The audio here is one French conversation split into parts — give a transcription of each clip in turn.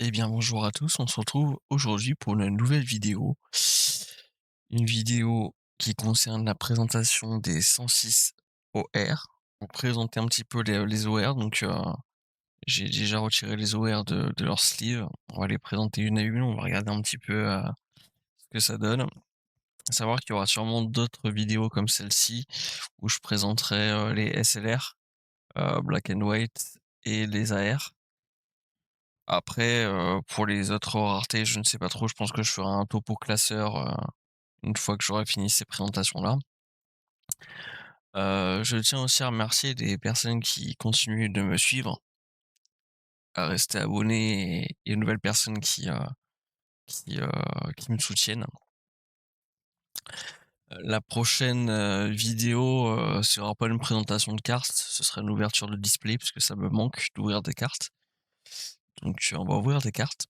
Eh bien, bonjour à tous, on se retrouve aujourd'hui pour une nouvelle vidéo. Une vidéo qui concerne la présentation des 106 OR. Pour présenter un petit peu les OR, j'ai déjà retiré les OR de leur sleeve. On va les présenter une à une, on va regarder un petit peu ce que ça donne. À savoir qu'il y aura sûrement d'autres vidéos comme celle-ci où je présenterai les SLR, Black and White et les AR. Après, pour les autres raretés, je ne sais pas trop, je pense que je ferai un topo classeur, une fois que j'aurai fini ces présentations-là. Je tiens aussi à remercier des personnes qui continuent de me suivre, à rester abonnés et aux nouvelles personnes qui, heu, qui me soutiennent. La prochaine, vidéo, sera pas une présentation de cartes, ce sera une ouverture de display parce que ça me manque d'ouvrir des cartes. On va ouvrir des cartes.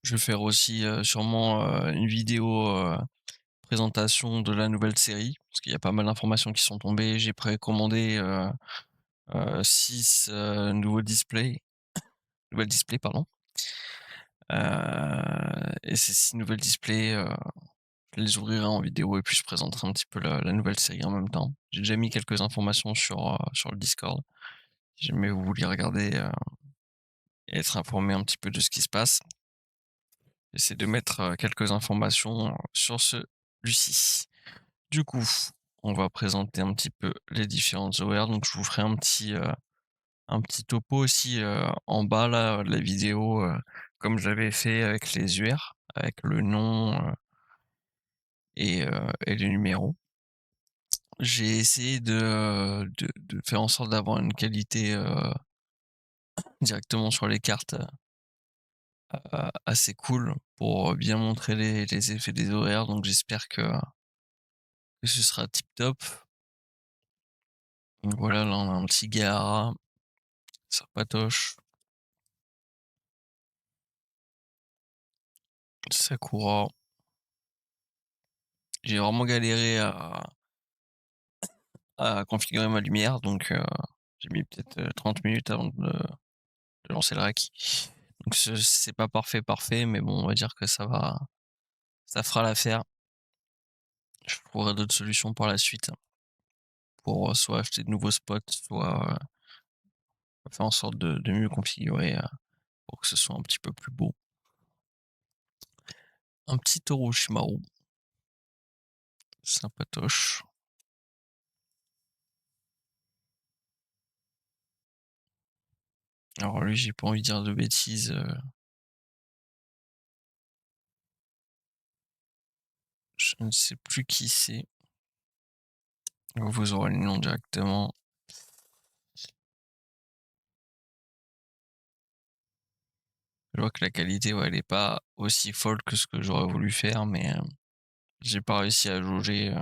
Je vais faire aussi, sûrement, une vidéo, présentation de la nouvelle série, parce qu'il y a pas mal d'informations qui sont tombées. J'ai précommandé, 6, nouveaux displays nouvelles displays, pardon, et ces 6 nouvelles displays, je les ouvrirai en vidéo et puis je présenterai un petit peu la nouvelle série en même temps. J'ai déjà mis quelques informations sur le Discord. Si jamais vous voulez regarder, et être informé un petit peu de ce qui se passe. J'essaie de mettre, quelques informations, sur celui-ci. Du coup, on va présenter un petit peu les différentes OR, donc je vous ferai un petit topo aussi, en bas là, de la vidéo, comme j'avais fait avec les UR, avec le nom, et les numéros. J'ai essayé de faire en sorte d'avoir une qualité, directement sur les cartes, assez cool pour bien montrer les effets des horaires, donc j'espère que ce sera tip top. Donc voilà, là on a un petit Gaara, Serpatoche, Sakura. J'ai vraiment galéré à configurer ma lumière, j'ai mis peut-être, 30 minutes avant de lancer le rec. Donc c'est pas parfait, parfait, mais bon, on va dire que ça fera l'affaire. Je trouverai d'autres solutions par la suite pour, soit acheter de nouveaux spots, soit, faire en sorte de mieux configurer, pour que ce soit un petit peu plus beau. Un petit Orochimaru, sympatoche. Alors lui, j'ai pas envie de dire de bêtises, je ne sais plus qui c'est. Vous aurez le nom directement. Je vois que la qualité, ouais, elle est pas aussi folle que ce que j'aurais voulu faire, mais, j'ai pas réussi à jauger,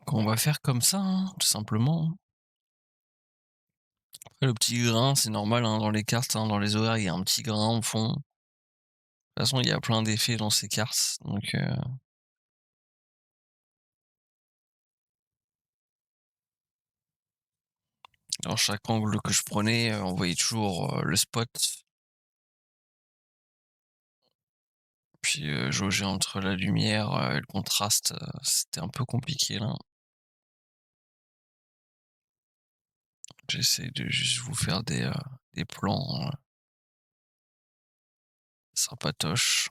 qu'on va faire comme ça, hein, tout simplement, hein. Après le petit grain, c'est normal, hein, dans les cartes, hein, dans les horaires, il y a un petit grain au fond. De toute façon, il y a plein d'effets dans ces cartes, alors chaque angle que je prenais, on voyait toujours, le spot, puis, jauger entre la lumière, et le contraste, c'était un peu compliqué là. J'essaie de juste vous faire des plans, sympatoches.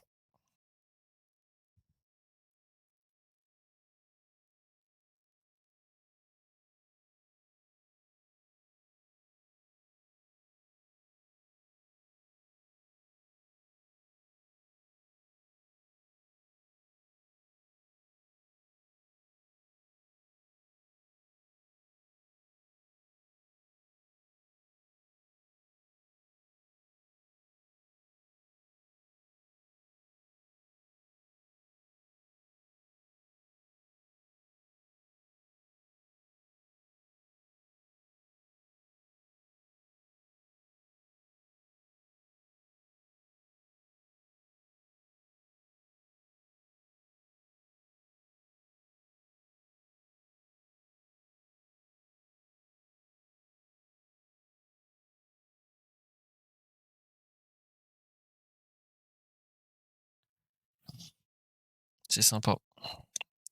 C'est sympa.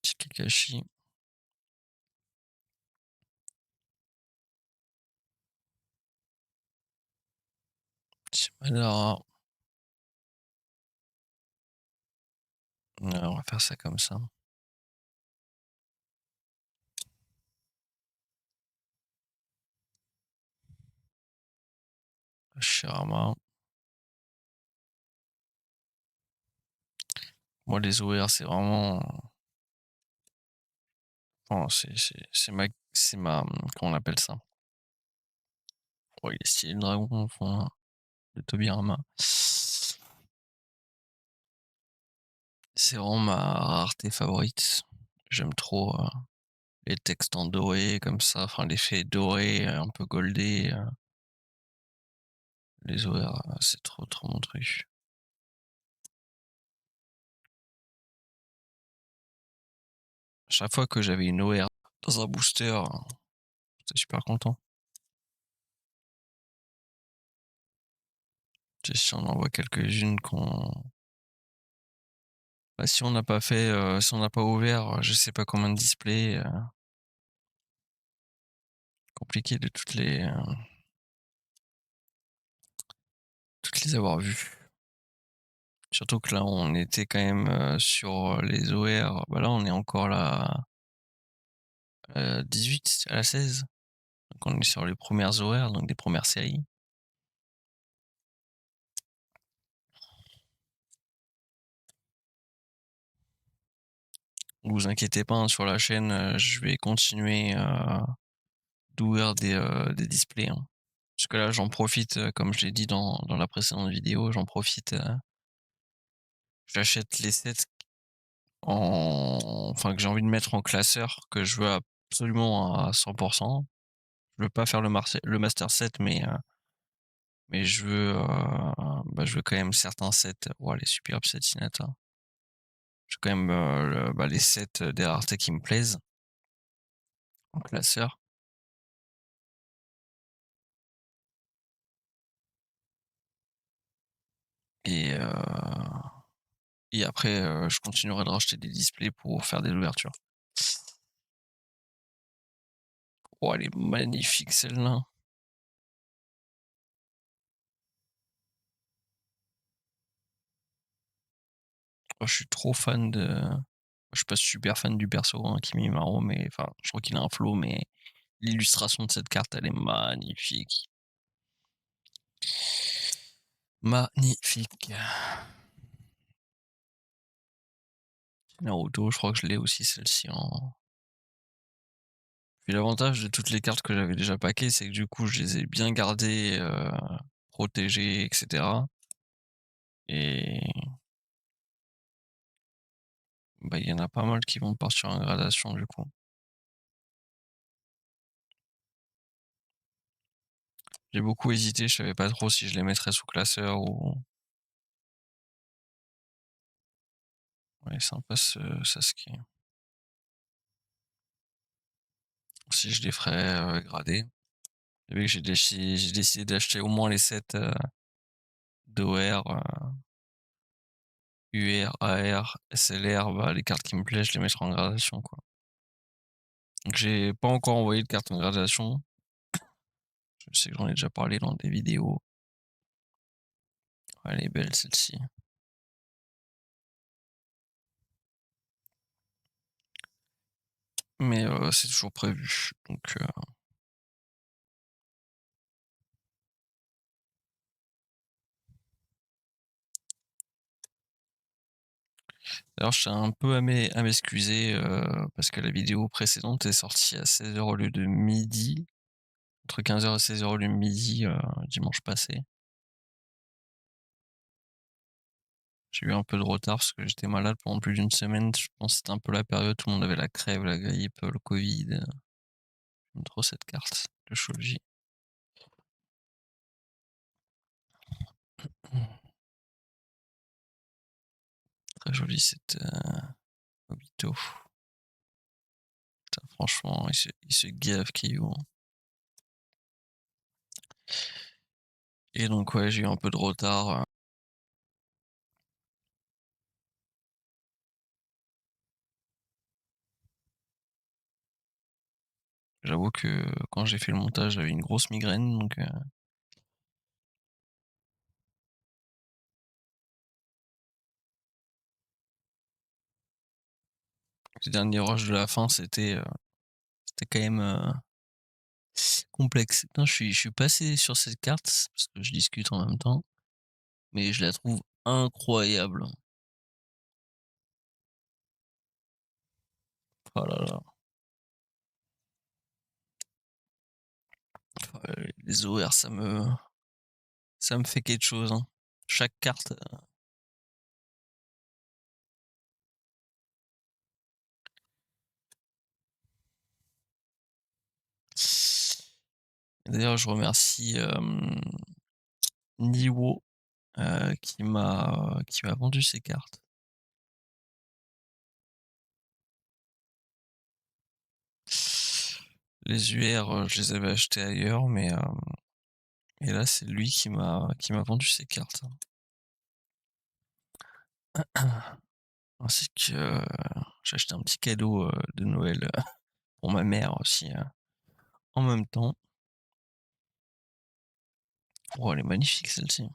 Petit Kakashi. Petit Madara. On va faire ça comme ça. Shirama. Moi, les OR, c'est vraiment. Enfin, c'est ma. Comment on appelle ça? Ouais, il est stylé le dragon, enfin, de Tobirama. C'est vraiment ma rareté favorite. J'aime trop les textes en doré comme ça, enfin l'effet doré, un peu goldé. Les OR, c'est trop trop mon truc. Chaque fois que j'avais une OR dans un booster, j'étais super content. Tu sais, si on en voit quelques-unes qu'on. Bah, si on n'a pas fait, si on n'a pas ouvert, je sais pas combien de displays, compliqué de toutes les avoir vues. Surtout que là, on était quand même sur les OR. Bah là, on est encore là 18 à la 16. Donc on est sur les premières OR, donc des premières séries. Vous inquiétez pas, hein, sur la chaîne, je vais continuer d'ouvrir des displays, hein. Parce que là, j'en profite, comme je l'ai dit dans la précédente vidéo, j'en profite. J'achète les sets enfin, que j'ai envie de mettre en classeur, que je veux absolument à 100%. Je veux pas faire le master set, mais je veux quand même certains sets. Ouais, les super upsets Hinata. Je veux quand même les sets des raretés qui me plaisent en classeur. Et, euh, et après, je continuerai de racheter des displays pour faire des ouvertures. Oh, elle est magnifique celle-là. Oh, je suis trop fan de. Je suis pas super fan du perso, hein, Kimimaro, mais enfin, je crois qu'il a un flow, mais l'illustration de cette carte, elle est magnifique. Magnifique. Naruto, je crois que je l'ai aussi celle-ci en. Puis l'avantage de toutes les cartes que j'avais déjà packées, c'est que du coup, je les ai bien gardées, protégées, etc. Et bah, il y en a pas mal qui vont partir en gradation du coup. J'ai beaucoup hésité, je savais pas trop si je les mettrais sous classeur ou. Ouais, sympa ce Sasuke. Si je les ferais gradés. Vu que j'ai décidé d'acheter au moins les sets d'OR, UR, AR, SLR, bah, les cartes qui me plaisent, je les mettrai en gradation, quoi. Donc j'ai pas encore envoyé de carte en gradation. Je sais que j'en ai déjà parlé dans des vidéos. Ouais, elle est belle celle-ci. Mais c'est toujours prévu. Donc d'ailleurs, je tiens un peu à m'excuser parce que la vidéo précédente est sortie à 16h au lieu de midi. Entre 15h et 16h au lieu de midi dimanche passé. J'ai eu un peu de retard parce que j'étais malade pendant plus d'une semaine. Je pense que c'était un peu la période où tout le monde avait la crève, la grippe, le Covid. J'aime trop cette carte de Shoji. Très jolie cette Obito. Putain, franchement, il se gave Kyo. Et donc ouais, j'ai eu un peu de retard. J'avoue que quand j'ai fait le montage, j'avais une grosse migraine donc les derniers rushs de la fin, c'était quand même, complexe. Putain, je suis passé sur cette carte parce que je discute en même temps, mais je la trouve incroyable. Oh là là, les OR ça me fait quelque chose, hein. Chaque carte, d'ailleurs je remercie, Niwo, qui m'a vendu ces cartes. Les UR, je les avais achetés ailleurs, mais et là, c'est lui qui m'a vendu ces cartes. Ainsi que, j'ai acheté un petit cadeau, de Noël, pour ma mère aussi, en même temps. Oh, elle est magnifique celle-ci.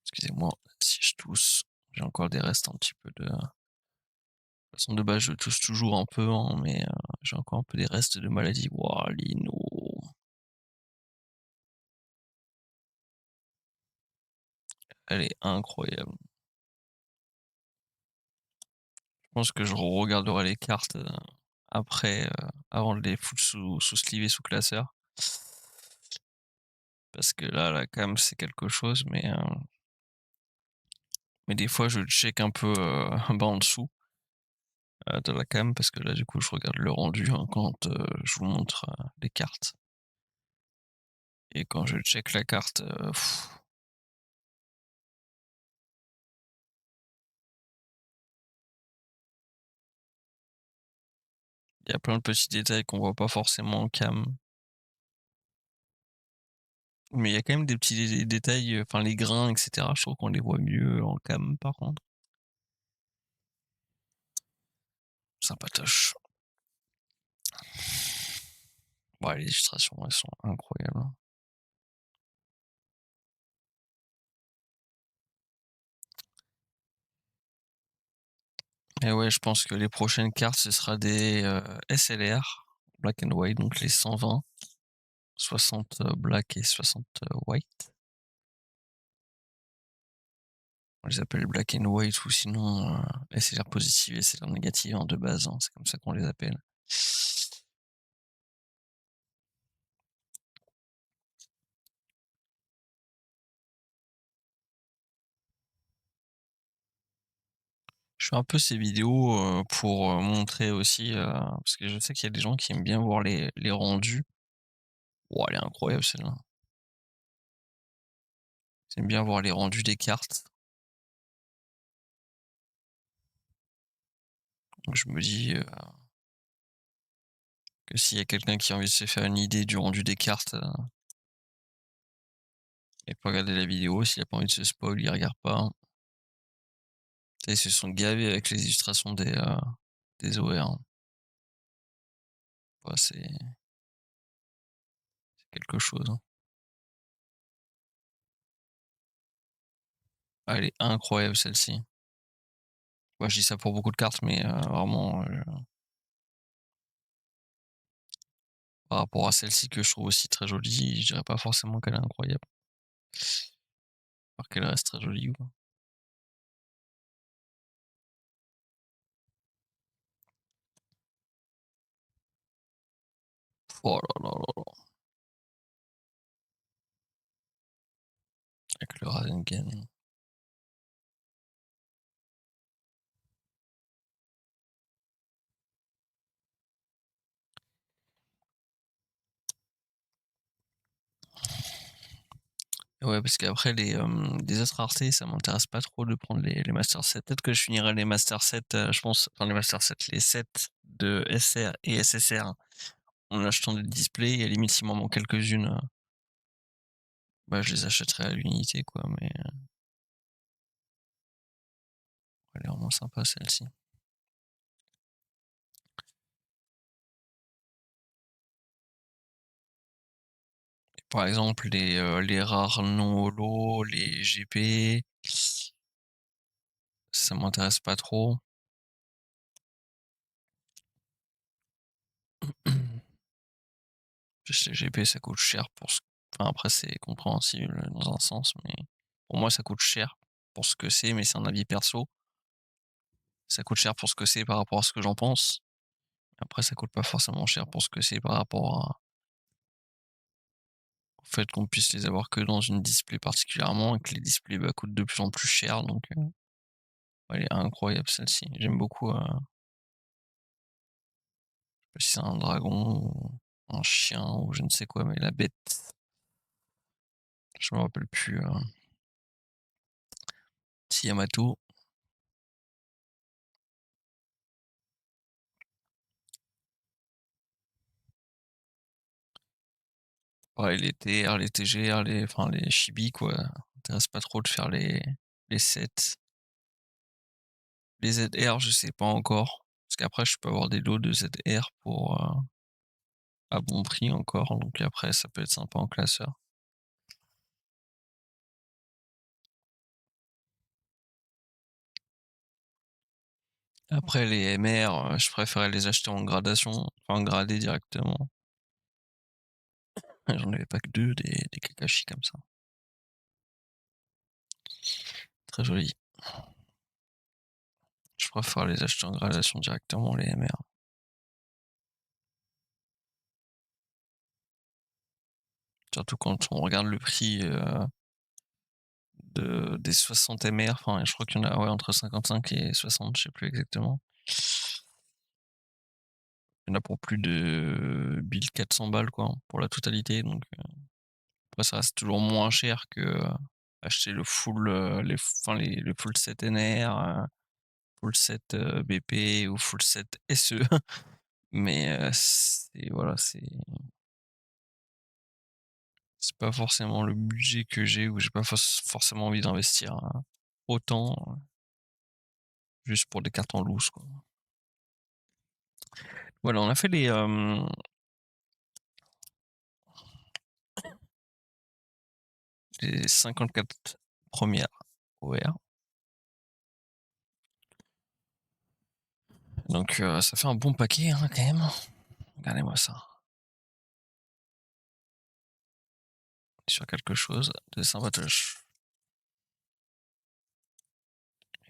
Excusez-moi si je tousse. J'ai encore des restes un petit peu de toute façon de base je tousse toujours un peu, hein, mais j'ai encore un peu des restes de maladie. Wouah, Lino, elle est incroyable. Je pense que je regarderai les cartes, après, avant de les foutre sous sleeve et sous classeur. Parce que là, la cam, c'est quelque chose, mais des fois, je check un peu, bas en dessous, de la cam parce que là, du coup, je regarde le rendu, hein, quand, je vous montre, les cartes et quand je check la carte, il y a plein de petits détails qu'on voit pas forcément en cam. Mais il y a quand même des petits détails, enfin les grains et cetera, je trouve qu'on les voit mieux en cam par contre. Sympatoche. Ouais, les illustrations, elles sont incroyables, hein. Et ouais, je pense que les prochaines cartes, ce sera des, SLR, black and white, donc les 120, 60, black et 60, white. On les appelle black and white ou sinon, SLR positive et SLR négative, hein, de base, hein, c'est comme ça qu'on les appelle. Je fais un peu ces vidéos, pour, montrer aussi, parce que je sais qu'il y a des gens qui aiment bien voir les rendus. Oh, elle est incroyable celle-là. Ils aiment bien voir les rendus des cartes. Donc je me dis, que s'il y a quelqu'un qui a envie de se faire une idée du rendu des cartes, il peut regarder la vidéo. S'il a pas envie de se spoil, il regarde pas, hein. Tu sais, ils se sont gavés avec les illustrations des OR, hein. Ouais, c'est quelque chose, hein. Ah, elle est incroyable celle-ci. Moi, je dis ça pour beaucoup de cartes, mais vraiment, par rapport à celle-ci que je trouve aussi très jolie, je dirais pas forcément qu'elle est incroyable. Alors qu'elle reste très jolie, quoi. Oh là là là là, avec le Rasengan. Ouais, parce qu'après les autres raretés, ça m'intéresse pas trop de prendre les master sets. Peut-être que je finirai les master sets, je pense, enfin les master sets, les sets de SR et SSR en achetant des displays et à la limite s'il m'en manque quelques-unes, bah, je les achèterai à l'unité quoi, mais elle est vraiment sympa celle-ci. Par exemple, les rares non holo, les GP, ça m'intéresse pas trop. Juste les GP, ça coûte cher pour ce enfin après c'est compréhensible dans un sens, mais pour moi ça coûte cher pour ce que c'est, mais c'est un avis perso. Ça coûte cher pour ce que c'est par rapport à ce que j'en pense. Après ça coûte pas forcément cher pour ce que c'est par rapport au fait qu'on puisse les avoir que dans une display particulièrement et que les displays, bah, coûtent de plus en plus cher donc elle est incroyable celle-ci. J'aime beaucoup, je sais pas si c'est un dragon ou un chien ou je ne sais quoi, mais la bête, je me rappelle plus, c'est Yamato. Ouais, les TR, les TGR, enfin les Chibi quoi, ça m'intéresse pas trop de faire les sets. Les ZR, je sais pas encore, parce qu'après je peux avoir des lots de ZR pour, à bon prix encore, donc après ça peut être sympa en classeur. Après les MR, je préférais les acheter en gradation, enfin gradés directement. J'en avais pas que 2 des Kakashi comme ça. Très joli. Je préfère les acheter en gradation directement les MR. Surtout quand on regarde le prix, des 60 MR, enfin je crois qu'il y en a, ouais, entre 55 et 60, je sais plus exactement. Il y en a pour plus de 1 400 balles quoi, pour la totalité, donc après ça reste toujours moins cher que, acheter le full, le full set NR, full set, BP ou full set SE. Mais, c'est voilà, c'est pas forcément le budget que j'ai ou j'ai pas forcément envie d'investir, autant, juste pour des cartes en loose quoi. Voilà, on a fait les 54 premières OR. Donc, ça fait un bon paquet, hein, quand même. Regardez-moi ça. Sur quelque chose de sympatoche.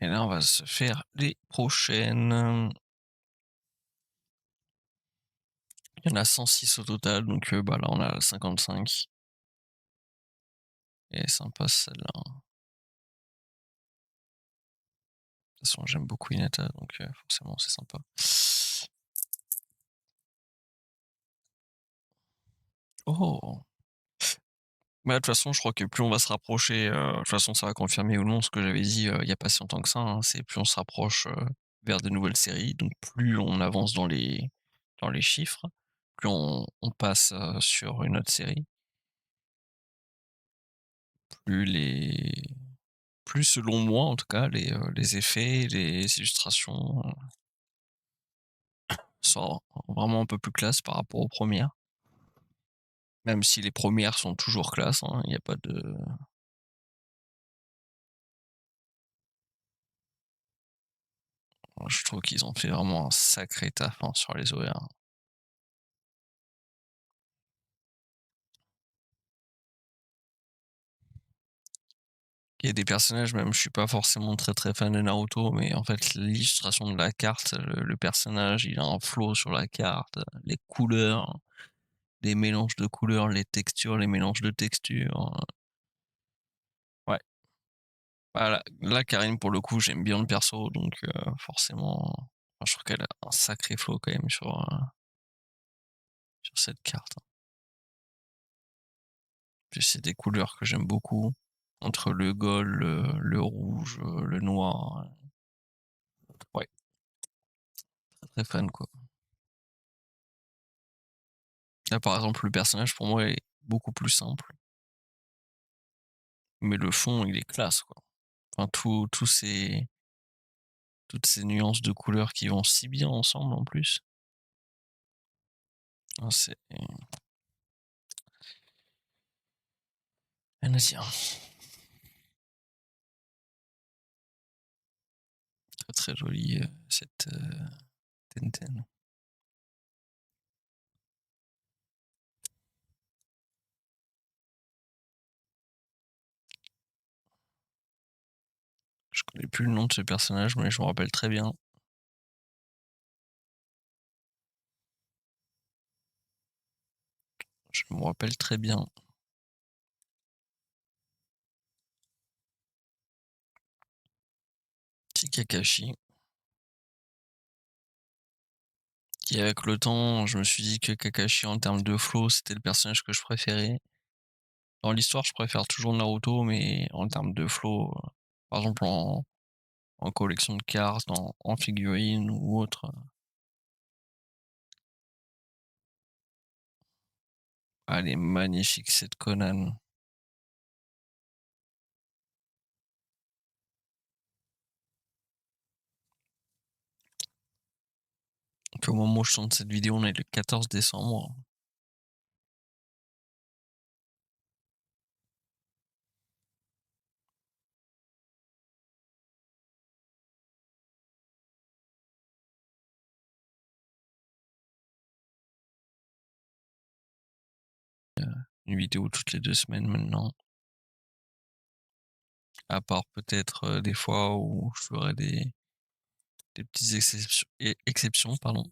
Et là, on va se faire les prochaines. Il y en a 106 au total, donc bah, là, on a 55. Et sympa celle-là. De toute façon, j'aime beaucoup Hinata, donc forcément, c'est sympa. Oh! Mais de toute façon, je crois que plus on va se rapprocher, de toute façon, ça va confirmer ou non ce que j'avais dit, il y a pas si longtemps que ça, hein, c'est plus on se rapproche, vers de nouvelles séries, donc plus on avance dans les chiffres, plus on passe, sur une autre série, plus les plus selon moi en tout cas les effets, les illustrations, sont vraiment un peu plus classe par rapport aux premières. Même si les premières sont toujours classe, hein, il y a pas de je trouve qu'ils ont fait vraiment un sacré taf, hein, sur les OR. Il y a des personnages même, je suis pas forcément très, très fan de Naruto, mais en fait l'illustration de la carte, le personnage, il a un flow sur la carte, les couleurs, les mélanges de couleurs, les textures, les mélanges de textures, ouais. Voilà, là Karine pour le coup, j'aime bien le perso donc forcément, enfin, je trouve qu'elle a un sacré flow quand même sur cette carte, hein. Puis c'est des couleurs que j'aime beaucoup, entre le gold, le rouge, le noir, ouais, très, très fan quoi. Là, par exemple, le personnage pour moi est beaucoup plus simple, mais le fond, il est classe, quoi. Enfin, toutes ces nuances de couleurs qui vont si bien ensemble en plus. Ah, Rien à dire. Très, très jolie, cette, Tenten. Je connais plus le nom de ce personnage, mais je me rappelle très bien. Je me rappelle très bien. C'est Kakashi. Et avec le temps, je me suis dit que Kakashi, en termes de flow, c'était le personnage que je préférais. Dans l'histoire, je préfère toujours Naruto, mais en termes de flow, par exemple en collection de cartes, en figurines ou autre, elle est magnifique cette Conan. Donc au moment où je tourne cette vidéo, on est le 14 décembre. Une vidéo toutes les 2 semaines maintenant. À part peut-être, des fois où je ferai des petites exceptions, pardon.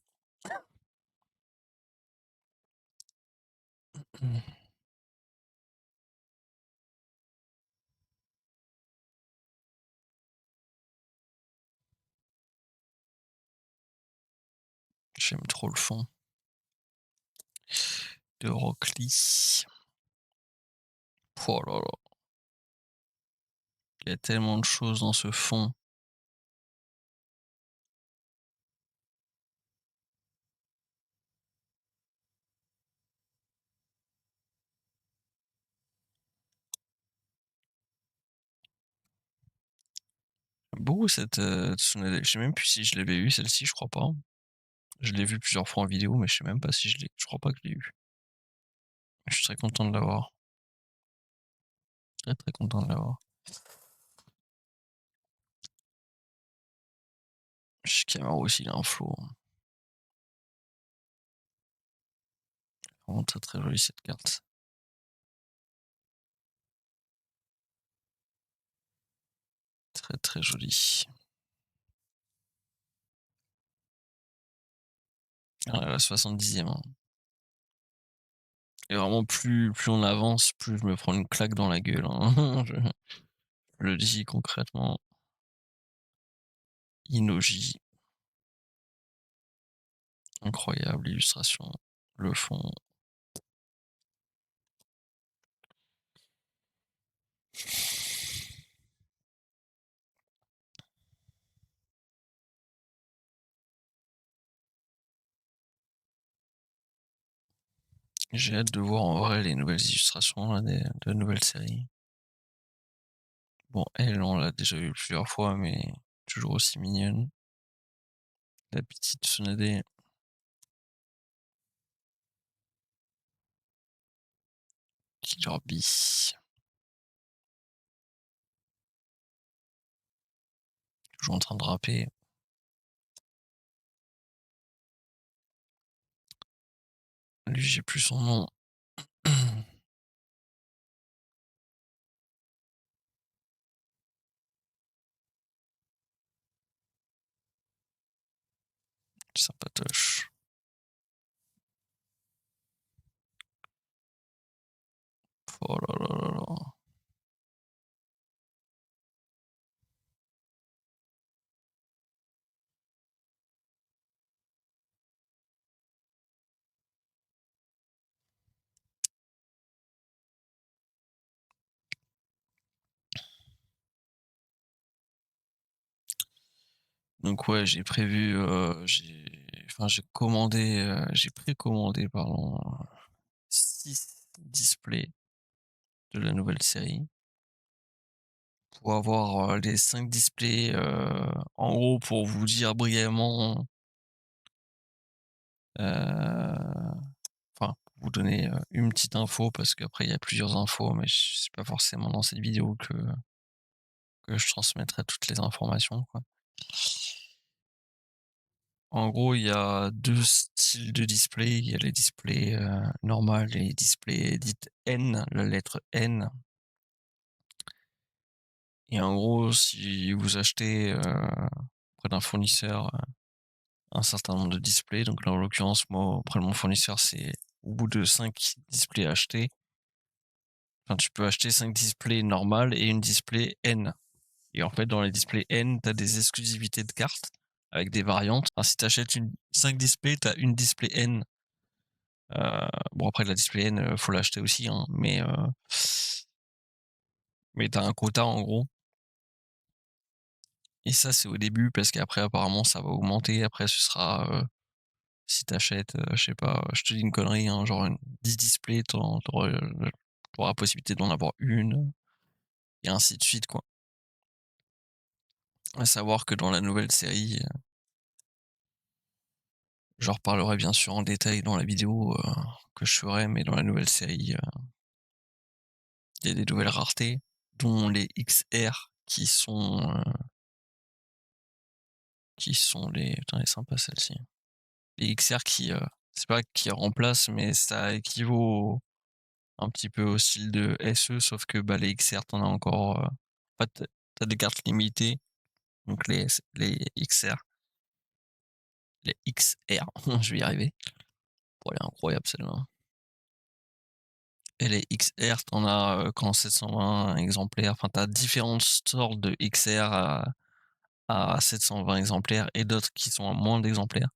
J'aime trop le fond de Rock Lee. Oh là là, il y a tellement de choses dans ce fond. J'aime beaucoup cette, Tsunade. Je sais même plus si je l'avais eue celle-ci, je crois pas. Je l'ai vue plusieurs fois en vidéo, mais je sais même pas si je crois pas que je l'ai eue. Je suis très content de l'avoir. Très, très content de l'avoir. Shikamaru aussi, il a un flow, hein. Vraiment très, très jolie cette carte. Très, très jolie. Ah, la 70e, hein. Et vraiment plus on avance, plus je me prends une claque dans la gueule, hein. Je le dis concrètement. Inoji, incroyable illustration. Le fond. J'ai hâte de voir en vrai les nouvelles illustrations là, de la nouvelle série. Bon, elle, on l'a déjà vue plusieurs fois, mais toujours aussi mignonne. La petite Tsunade, Killer Bee, toujours en train de rapper. Lui, j'ai plus son nom. Sympatoche. Oh là là là là. Donc ouais, j'ai prévu, j'ai commandé, j'ai précommandé, pardon, 6 displays de la nouvelle série. Pour avoir, les 5 displays, en gros, pour vous dire brièvement, heu, enfin, vous vous donner, une petite info parce qu'après il y a plusieurs infos, mais c'est pas forcément dans cette vidéo que je transmettrai toutes les informations, quoi. En gros, il y a 2 styles de display. Il y a les displays, normales et les displays dites N, la lettre N. Et en gros, si vous achetez, auprès d'un fournisseur, un certain nombre de displays, donc là, en l'occurrence, moi, auprès de mon fournisseur, c'est au bout de 5 displays achetés, enfin, tu peux acheter 5 displays normales et une display N. Et en fait, dans les displays N, tu as des exclusivités de cartes avec des variantes. Enfin, si tu achètes 5 displays, tu as une display N. Bon, après, la display N, faut l'acheter aussi, hein, mais tu as un quota, en gros. Et ça, c'est au début parce qu'après, apparemment, ça va augmenter. Après, ce sera, si t'achètes, je sais pas, je te dis une connerie, hein, genre 10 displays, tu auras la possibilité d'en avoir une, et ainsi de suite, quoi. À savoir que dans la nouvelle série, j'en reparlerai bien sûr en détail dans la vidéo, que je ferai, mais dans la nouvelle série, il y a des nouvelles raretés, dont les XR qui sont les putain, elle est sympa celle-ci. Les XR qui, c'est pas qui remplacent, mais ça équivaut un petit peu au style de SE, sauf que, bah, les XR, tu en as encore, en fait, tu des cartes limitées, donc les XR, les XR, je vais y arriver. Oh, elle est incroyable celle-là. Et les XR, tu en as, qu'en 720 exemplaires, enfin, tu as différentes sortes de XR à 720 exemplaires et d'autres qui sont à moins d'exemplaires.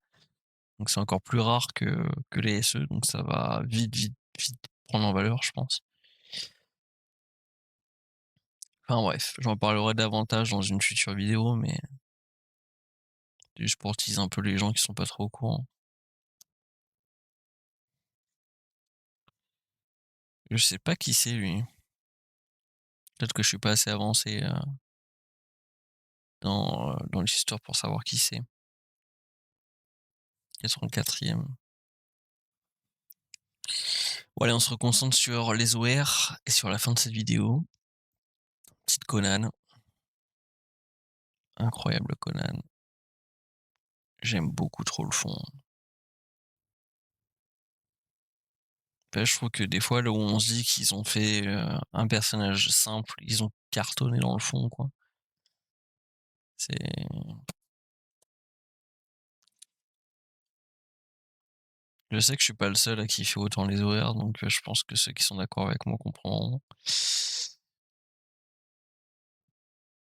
Donc c'est encore plus rare que les SE, donc ça va vite, vite, vite prendre en valeur, je pense. Enfin bref, j'en parlerai davantage dans une future vidéo, mais juste pour teaser un peu les gens qui sont pas trop au courant. Je sais pas qui c'est lui. Peut-être que je suis pas assez avancé, dans l'histoire pour savoir qui c'est. 84e. Bon allez, on se reconcentre sur les OR et sur la fin de cette vidéo. Petite Conan. Incroyable Conan. J'aime beaucoup trop le fond. Bah, je trouve que des fois, là où on se dit qu'ils ont fait, un personnage simple, ils ont cartonné dans le fond, quoi. C'est Je sais que je suis pas le seul à kiffer autant les OR, donc je pense que ceux qui sont d'accord avec moi comprendront.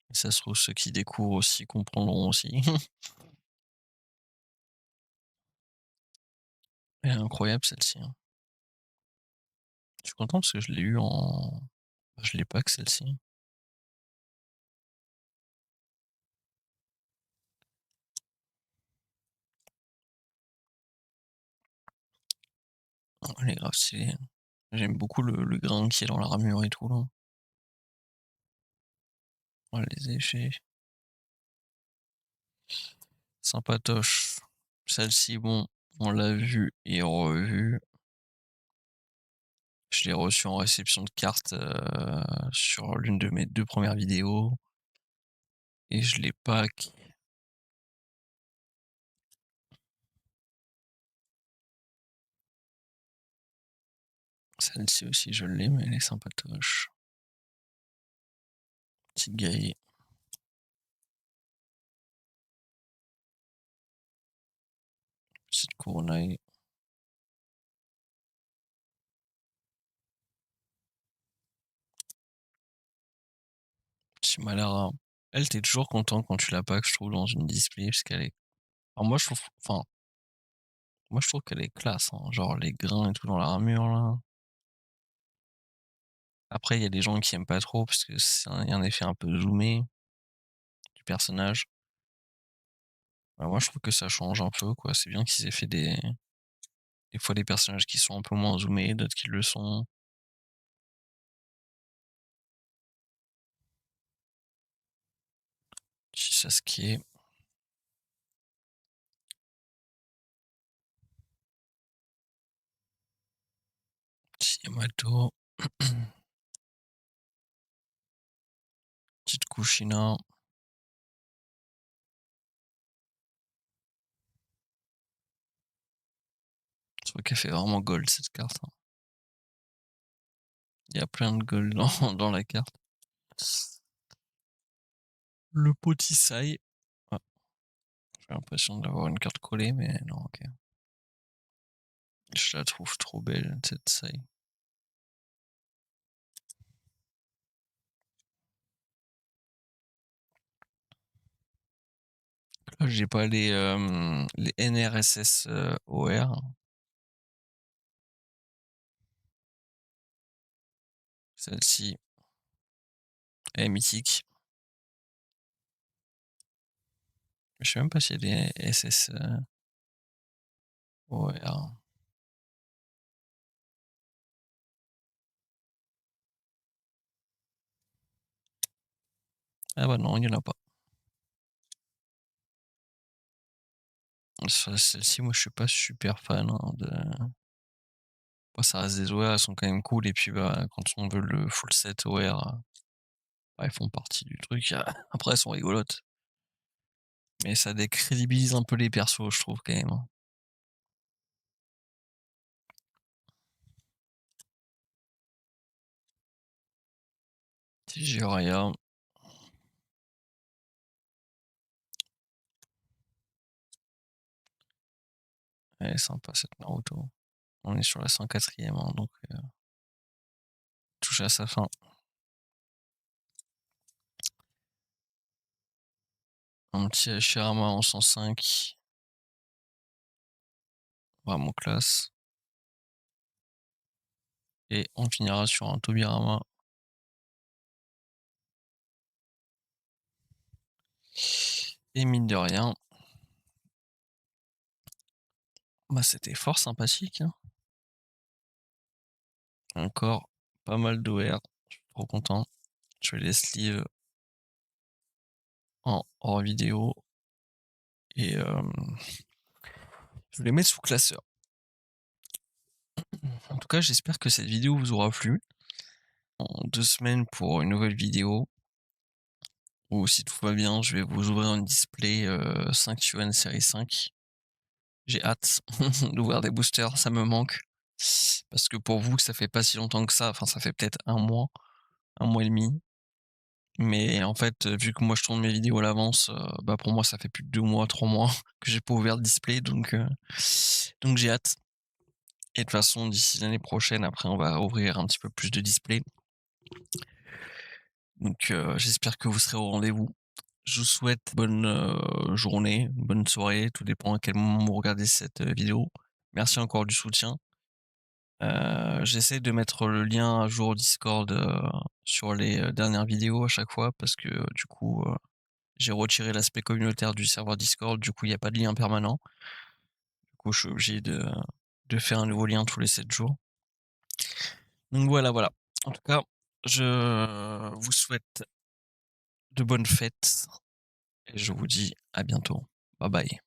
Et ça se trouve, ceux qui découvrent aussi comprendront aussi. Elle est incroyable celle-ci, hein. Je suis content parce que je l'ai eu en je l'ai pas que celle-ci. Oh, elle est grave stylée. J'aime beaucoup le grain qui est dans l'armure et tout là. Oh les effets, sympatoche. Celle-ci, bon, on l'a vue et revue. Je l'ai reçue en réception de carte, sur l'une de mes 2 premières vidéos et je l'ai pack. Celle-ci aussi je l'ai, mais elle est sympatoche. Petite grille, petite couronne. Petit Malara. Elle, tu toujours content quand tu la packs, je trouve, dans une display parce qu'elle est alors moi je trouve qu'elle est classe, hein, genre les grains et tout dans l'armure là. Après il y a des gens qui aiment pas trop parce que il y a un effet un peu zoomé du personnage. Bah, moi je trouve que ça change un peu quoi, c'est bien qu'ils aient fait des fois des personnages qui sont un peu moins zoomés, d'autres qui le sont. Petit Sasuke, Yamato. Petite Kushina. Je trouve qu'elle fait vraiment gold cette carte, hein. Il y a plein de gold dans la carte. Le Potisai. Ah, j'ai l'impression d'avoir une carte collée, mais non, ok. Je la trouve trop belle, cette Sai. Là, j'ai pas les NRSS OR. Celle-ci, elle est mythique. Je sais même pas s'il y a des SS OR. Ah bah non, il y en a pas. Celle-ci, moi, je suis pas super fan, hein, de. Bon, ça reste des OR, elles sont quand même cool. Et puis, bah, quand on veut le full set OR, bah, elles font partie du truc. Après, elles sont rigolotes. Mais ça décrédibilise un peu les persos, je trouve, quand même, hein. Jiraiya. Elle est sympa, cette Naruto. On est sur la 104e, hein, donc touche à sa fin. Un petit Hashirama en 105. Vraiment classe. Et on finira sur un Tobirama. Et mine de rien, bah c'était fort sympathique, hein. Encore pas mal d'OR. Je suis trop content. Je vais les sleeves en hors vidéo. Et je vais les mettre sous classeur. En tout cas, j'espère que cette vidéo vous aura plu. En 2 semaines pour une nouvelle vidéo. Ou si tout va bien, je vais vous ouvrir un display 5 Yuan série 5. J'ai hâte d'ouvrir des boosters, ça me manque. Parce que pour vous, ça fait pas si longtemps que ça, enfin ça fait peut-être un mois et demi. Mais en fait, vu que moi je tourne mes vidéos à l'avance, bah pour moi ça fait plus de 2 mois, 3 mois que j'ai pas ouvert le display, donc j'ai hâte. Et de toute façon, d'ici l'année prochaine, après on va ouvrir un petit peu plus de displays. Donc j'espère que vous serez au rendez-vous. Je vous souhaite bonne journée, bonne soirée, tout dépend à quel moment vous regardez cette vidéo. Merci encore du soutien. J'essaie de mettre le lien à jour au Discord sur les dernières vidéos à chaque fois parce que du coup j'ai retiré l'aspect communautaire du serveur Discord, du coup il n'y a pas de lien permanent. Du coup je suis obligé de faire un nouveau lien tous les 7 jours. Donc voilà, voilà. En tout cas, je vous souhaite de bonnes fêtes et je vous dis à bientôt. Bye bye.